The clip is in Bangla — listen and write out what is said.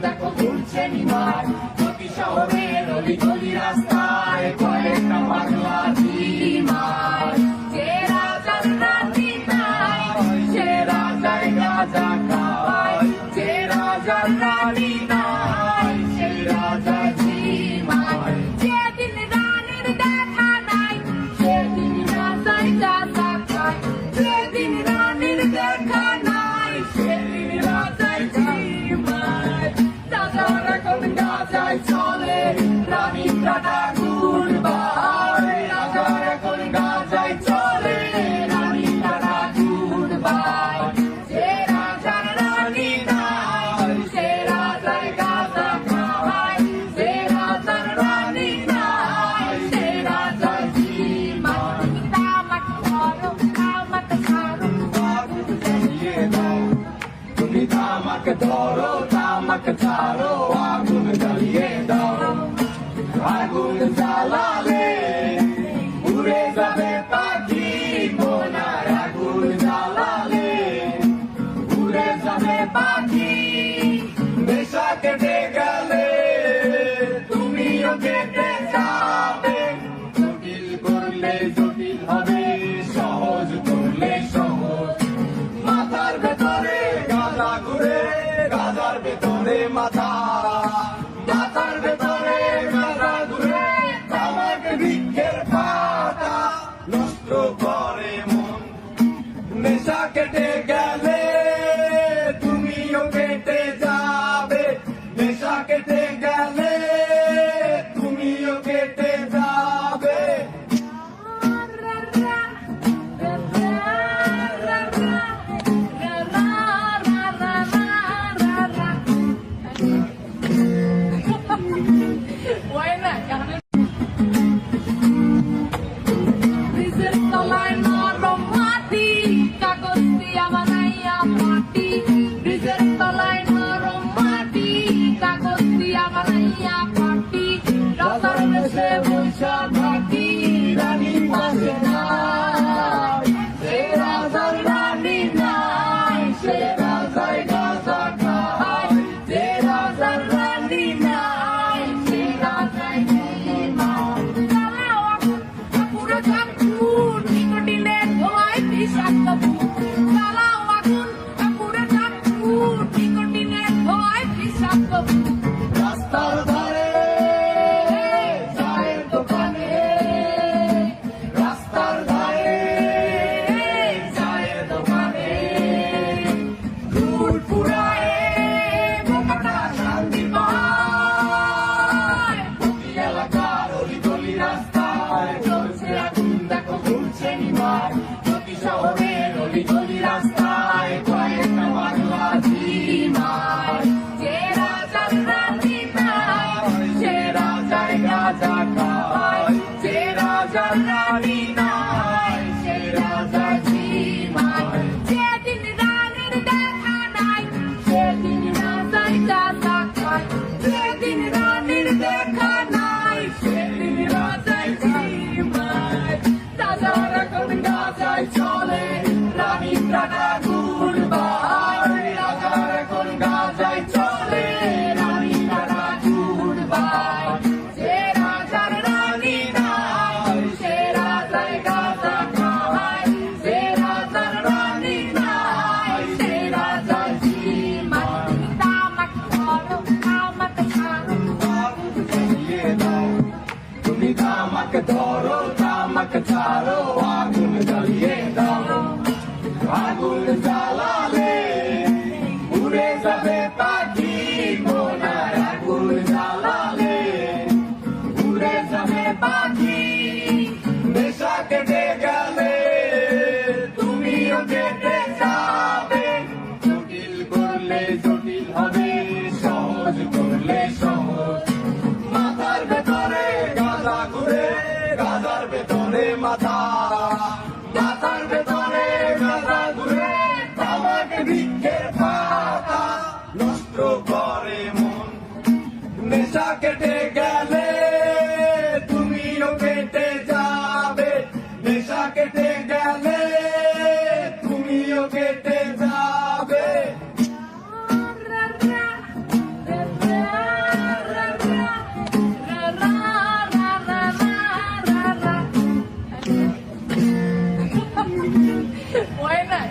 দেখো ঘুরছে নিমার প্রতি শহরের অলি গলি রাস্তায় কয়েকটা পাগলা ঝিমার যে রাজার রানী নাই সে রাজায় গাঁজা খাওয়ায় যে রাজার রানী নাই সে রাজা ঝিমার যেদিন রানীর দেখা নাই সেদিন রাজায় গাঁজা খায় যেদিন রানীর দেখা নাই সেদিন রাজায় ঝিমার রাজার এখন গাঁজায় চলে রানীর রাজা গুড়বাই রাজার এখন গাঁজায় চলে রানীর রাজা গুড়বাই যে রাজার রানী নাই সে রাজায় গাঁজা খাওয়ায় যে রাজার রানী নাই সে রাজা ঝিমার তামাক ধরো তামাক ছাড়ো আগুন জ্বালিয়ে দাও তুমি তামাক ধরো তামাক ছাড়ো আগুন জ্বালিয়ে দাও আগুন জ্বালালে উড়ে যাবে পাখি কোনার আগুন জ্বালালে উড়ে যাবে পাখি নেশা কেটে গেলে তুমিও কেটে যাবে জটিল করলে জটিল হবে সহজ করলে সহজ মাথার ভেতরে গাঁজা ঘুরে গাঁজার ভেতরে মাথা মাথার ভেতরে গাঁজা ঘুরে তামাক বৃক্ষের পাতা নষ্ট করে মন নেশা কেটে গেলে তুমিও কেটে যাবে নেশা কেটে গেলে তুমিও কেটে যাবে Buena, নিজের তলায় নরম মাটি কাগজ দিয়া বানাইয়া পাটি নিজের তলায় নরম মাটি কাগজ দিয়া বানাইয়া পাটি রাজার দেশে বৈশা থাকি রানী পাশে নাই সে রাজার রানী নাই সে রাজায় গাঁজা খায় যে রাজার রানী নাই সে রাজায় ঝিমার জ্বালাও আগুন কাপুরে চাকুর নিকোটিনের ধোঁয়ায় বিষাক্ত ভূত জ্বালাও আগুন কাপুরে চাকুর নিকোটিনের ধোঁয়ায় বিষাক্ত ভূত রাস্তার ধারে চায়ের দোকানে রাস্তার ধারে চায়ের দোকানে দুধ পুরায় বোকাটা শান্তি পায় প্রতি এলাকার অলি গলি রাস্তায় চলছে আগুন দেখো ঘুরছে নিমার প্রতি শহরের অলি গলি রাস্তায় কয়েকটা পাগলা ঝিমার যে রাজার রানী নাই সে রাজায় গাঁজা খাওয়ায় যে রাজার রানী নাই সে রাজা ঝিমার যেদিন রানীর দেখা নাই সেদিন রাজায় গাঁজা খায় যেদিন রানীর দেখা নাই সেদিন রাজায় ঝিমার রাজার এখন গাঁজায় চলে রানীর রাজা গুড়বাই রাজার এখন গাঁজায় চলে রানীর রাজা গুড়বাই যে রাজার রানী নাই সে রাজায় গাঁজা খাওয়ায় যে রাজার রানী নাই সে রাজা ঝিমার তামাক ধরো তামাক ছাড়ো আগুন জ্বালিয়ে দাও তুমি তামাক ধরো তামাক ছাড়ো আগুন জ্বালিয়ে দাও আগুন জ্বালালে উড়ে যাবে পাখি কোনার আগুন জ্বালালে উড়ে যাবে পাখি নেশা কেটে গেলে তুমিও কেটে যাবে জটিল করলে জটিল হবে সহজ করলে সহজ মাথার ভেতরে গাঁজা ঘুরে গাঁজার ভেতরে মাথা মাথার ভেতরে গাঁজা ঘুরে তামাক বৃক্ষের পাতা নষ্ট করে মন নেশা কেটে গেলে তুমিও কেটে যাবে নেশা কেটে গেলে তুমিও কেটে যাবে মনে নাই